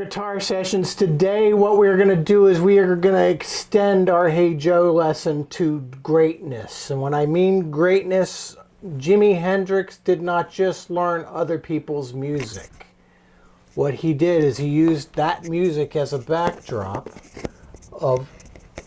Guitar Sessions. Today what we're going to do is we are going to extend our Hey Joe lesson to greatness. And when I mean greatness, Jimi Hendrix did not just learn other people's music. What he did is he used that music as a backdrop of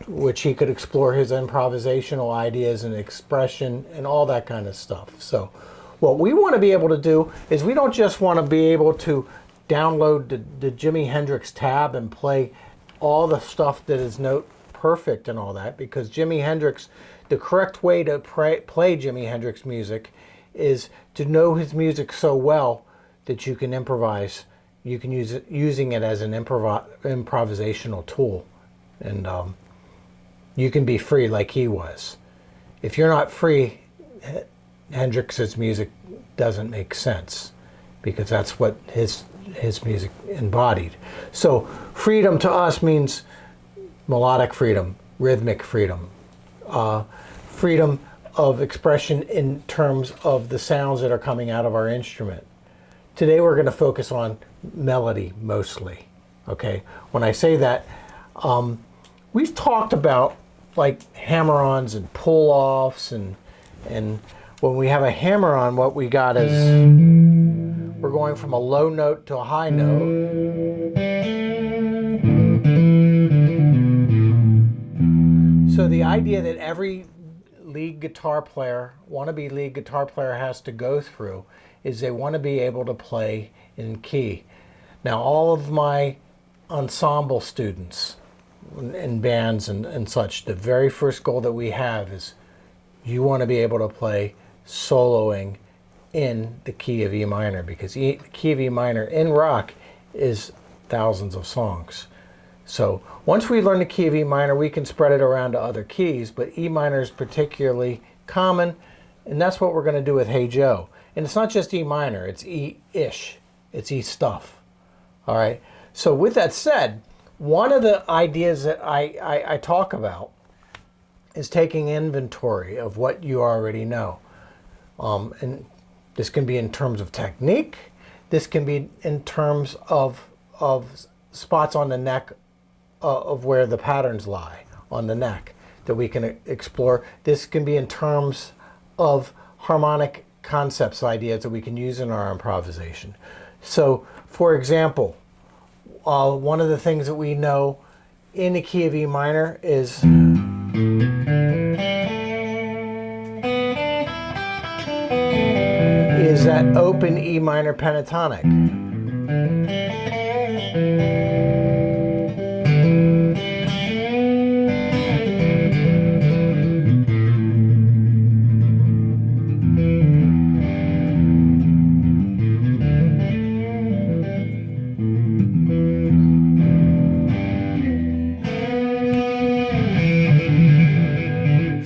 which he could explore his improvisational ideas and expression and all that kind of stuff. So what we want to be able to do is we don't just want to be able to download the Jimi Hendrix tab and play all the stuff that is note perfect and all that, because Jimi Hendrix, the correct way to play Jimi Hendrix music is to know his music so well that you can improvise. You can use it, using it as an improvisational tool, and you can be free like he was. If you're not free, Hendrix's music doesn't make sense, because that's what his music embodied. So freedom to us means melodic freedom, rhythmic freedom, freedom of expression in terms of the sounds that are coming out of our instrument. Today we're going to focus on melody mostly. Okay, when I say that, we've talked about like hammer-ons and pull-offs, and when we have a hammer-on, what we got is we're going from a low note to a high note. So the idea that every lead guitar player, wannabe lead guitar player, has to go through is they want to be able to play in key. Now all of my ensemble students in bands and such, the very first goal that we have is you want to be able to play soloing in the key of E minor, because the key of E minor in rock is thousands of songs. So once we learn the key of E minor, we can spread it around to other keys, but E minor is particularly common, and that's what we're going to do with Hey Joe. And it's not just E minor, it's E-ish, it's E stuff. All right, so with that said, one of the ideas that I talk about is taking inventory of what you already know. And this can be in terms of technique. This can be in terms of spots on the neck of where the patterns lie on the neck that we can explore. This can be in terms of harmonic concepts, ideas that we can use in our improvisation. So, for example, one of the things that we know in the key of E minor is that open E minor pentatonic.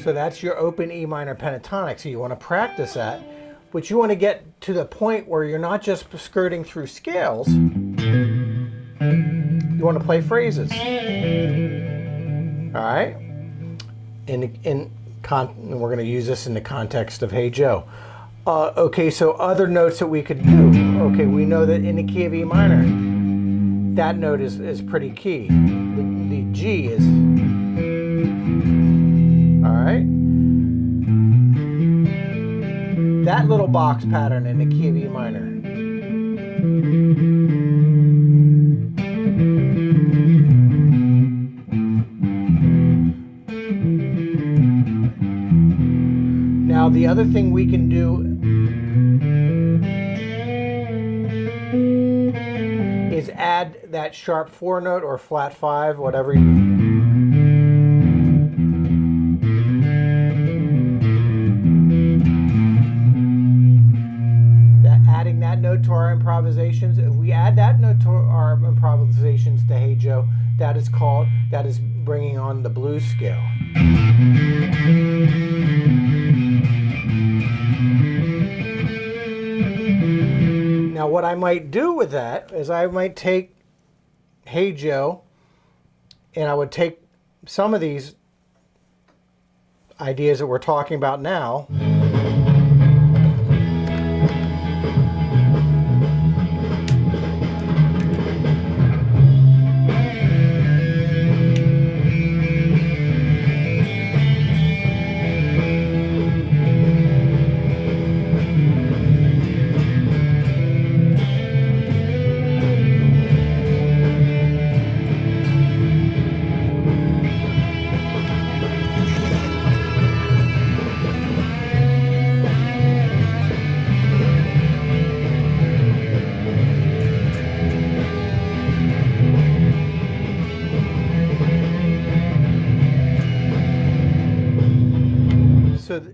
So that's your open E minor pentatonic. So you want to practice that. But you want to get to the point where you're not just skirting through scales. You want to play phrases. All right? And we're going to use this in the context of Hey Joe. Okay, so other notes that we could do. Okay, we know that in the key of E minor, that note is pretty key. The G is... All right? That little box pattern in the key of E minor. Now the other thing we can do is add that sharp 4 note or flat 5, whatever you... note to our improvisations. If we add that note to our improvisations to Hey Joe, that is bringing on the blues scale. Now what I might do with that is I might take Hey Joe and I would take some of these ideas that we're talking about now,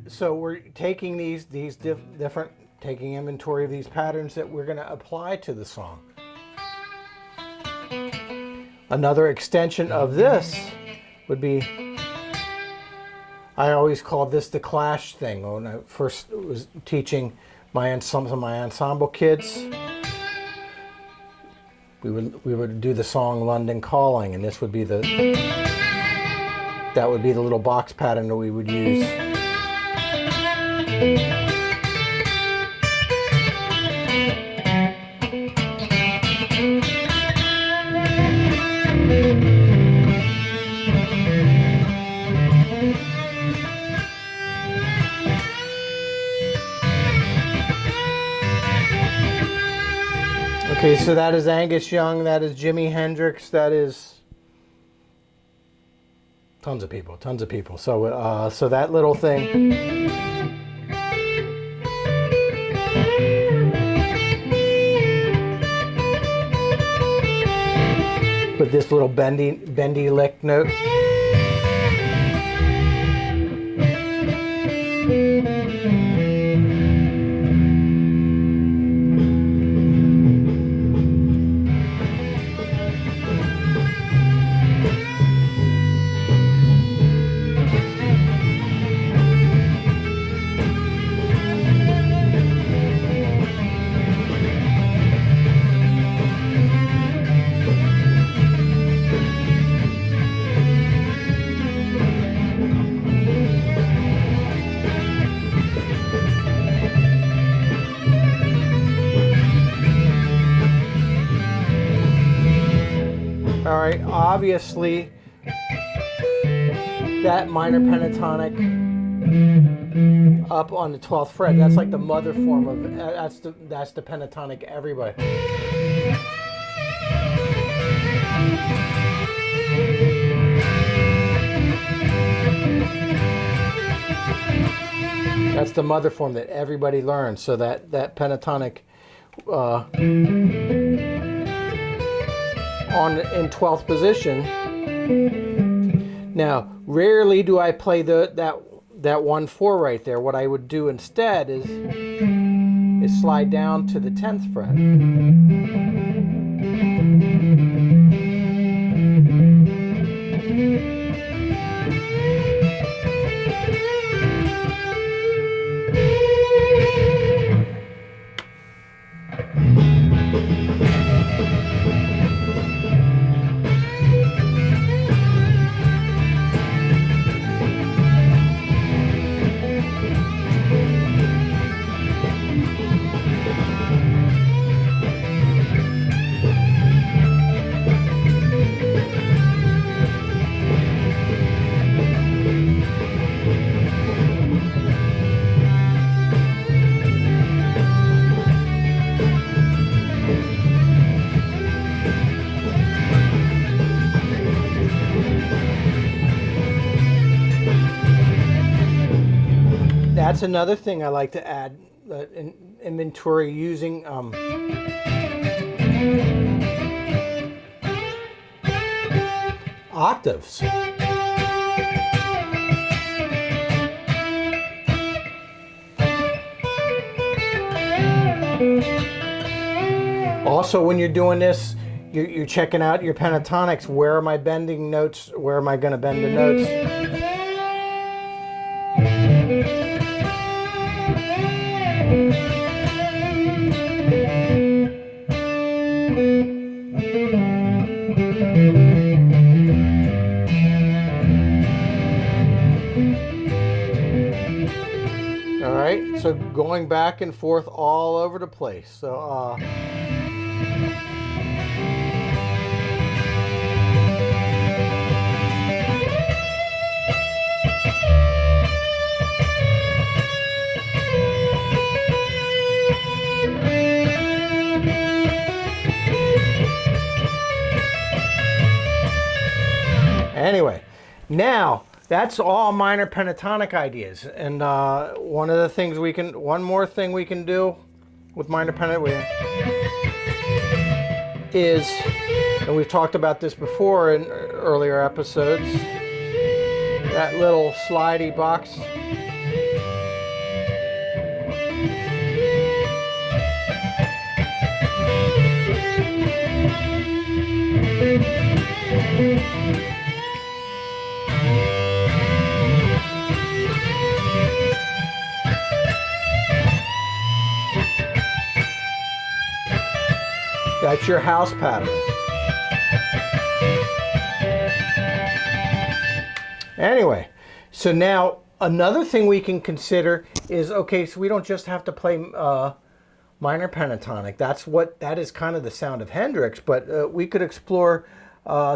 So we're taking these different, taking inventory of these patterns that we're going to apply to the song. Another extension of this would be, I always called this the clash thing. When I first was teaching some of my ensemble kids, we would do the song London Calling, and this would be that would be the little box pattern that we would use. Okay, so that is Angus Young, that is Jimi Hendrix, that is tons of people. So, so that little thing. With this little bendy lick note. All right, obviously that minor pentatonic up on the 12th fret, that's like the mother form of, that's the pentatonic everybody. That's the mother form that everybody learns. So that pentatonic in 12th position. Now, rarely do I play that 1/4 right there. What I would do instead is slide down to the 10th fret. That's another thing I like to add, in inventory using octaves. Also, when you're doing this, you're checking out your pentatonics. Where are my bending notes? Where am I going to bend the notes? All right, so going back and forth all over the place. So, anyway, now that's all minor pentatonic ideas, and one more thing we can do with minor pentatonic is, and we've talked about this before in earlier episodes, that little slidey box That's your house pattern. Anyway, so now another thing we can consider is, okay, so we don't just have to play minor pentatonic. That is kind of the sound of Hendrix, but we could explore,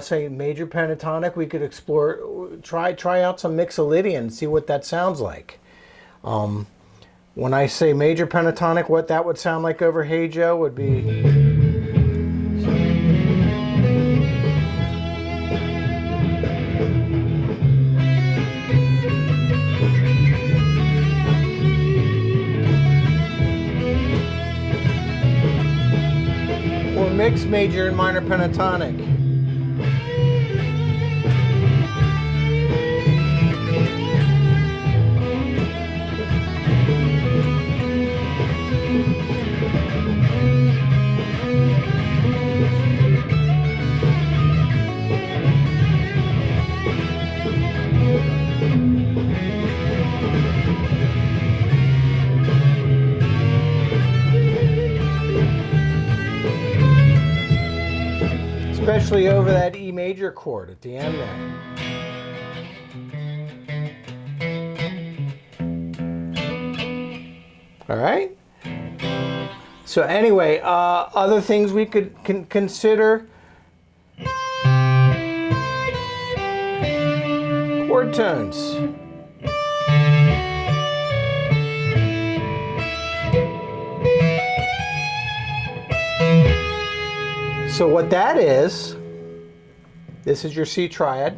say, major pentatonic. We could explore, try out some Mixolydian, see what that sounds like. When I say major pentatonic, what that would sound like over Hey Joe would be... or mixed major and minor pentatonic. Especially over that E major chord at the end there. All right. So anyway, other things we could consider. Chord tones. So what that is, this is your C triad,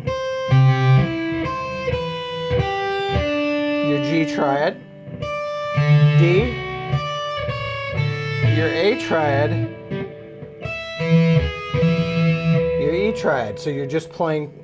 your G triad, D, your A triad, your E triad. So you're just playing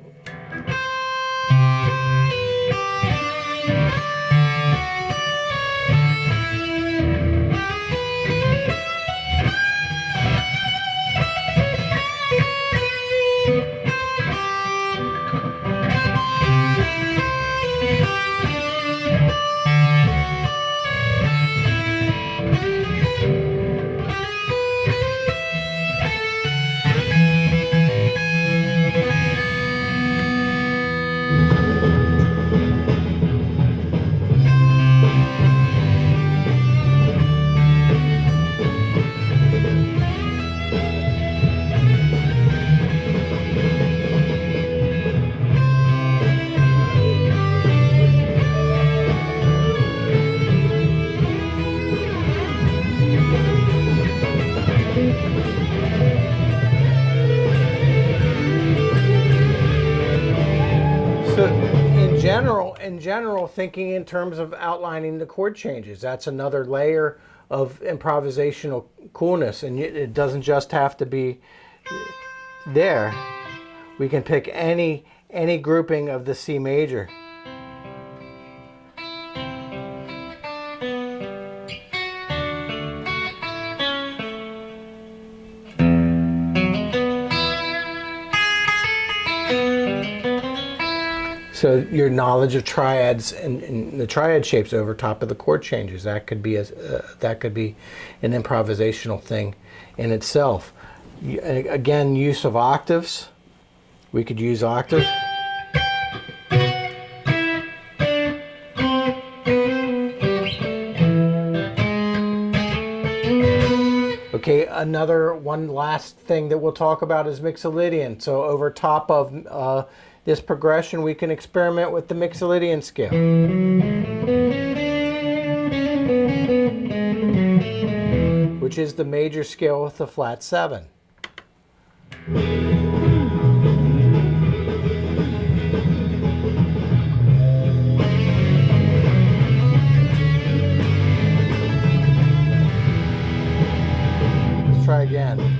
in general, thinking in terms of outlining the chord changes. That's another layer of improvisational coolness, and it doesn't just have to be there. We can pick any grouping of the C major. So your knowledge of triads and the triad shapes over top of the chord changes, that could be an improvisational thing in itself. Again, use of octaves. We could use octaves. Okay, one last thing that we'll talk about is Mixolydian. So over top of this progression, we can experiment with the Mixolydian scale, which is the major scale with the flat 7. Let's try again.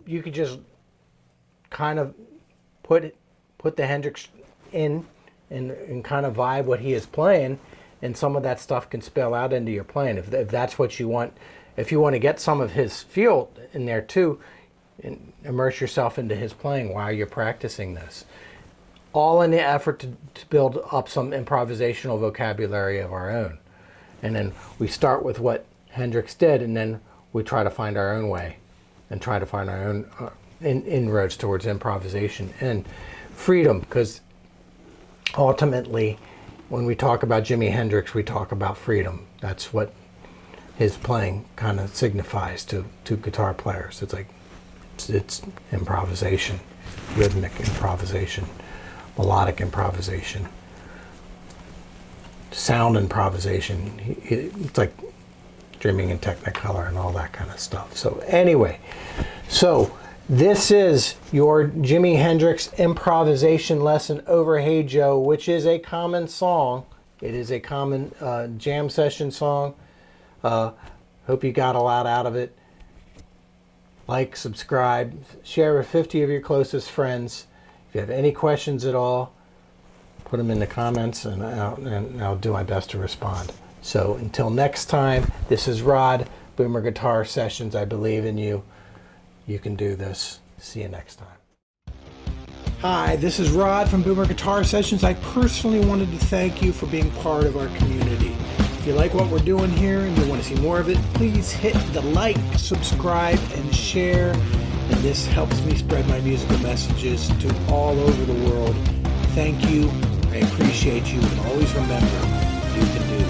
you could just kind of put the Hendrix in and kind of vibe what he is playing, and some of that stuff can spill out into your playing if that's what you want. If you want to get some of his feel in there too, and immerse yourself into his playing while you're practicing this. All in the effort to build up some improvisational vocabulary of our own. And then we start with what Hendrix did, and then we try to find our own way and try to find our own inroads towards improvisation and freedom, because ultimately when we talk about Jimi Hendrix, we talk about freedom. That's what his playing kind of signifies to guitar players. It's like it's improvisation, rhythmic improvisation, melodic improvisation, sound improvisation. It's like dreaming in Technicolor and all that kind of stuff. So anyway, this is your Jimi Hendrix improvisation lesson over Hey Joe, which is a common song. It is a common jam session song. Hope you got a lot out of it. Like, subscribe, share with 50 of your closest friends. If you have any questions at all, put them in the comments, and I'll do my best to respond. So until next time, this is Rod, Boomer Guitar Sessions. I believe in you. You can do this. See you next time. Hi, this is Rod from Boomer Guitar Sessions. I personally wanted to thank you for being part of our community. If you like what we're doing here and you want to see more of it, please hit the like, subscribe, and share. And this helps me spread my musical messages to all over the world. Thank you. I appreciate you. And always remember, you can do this.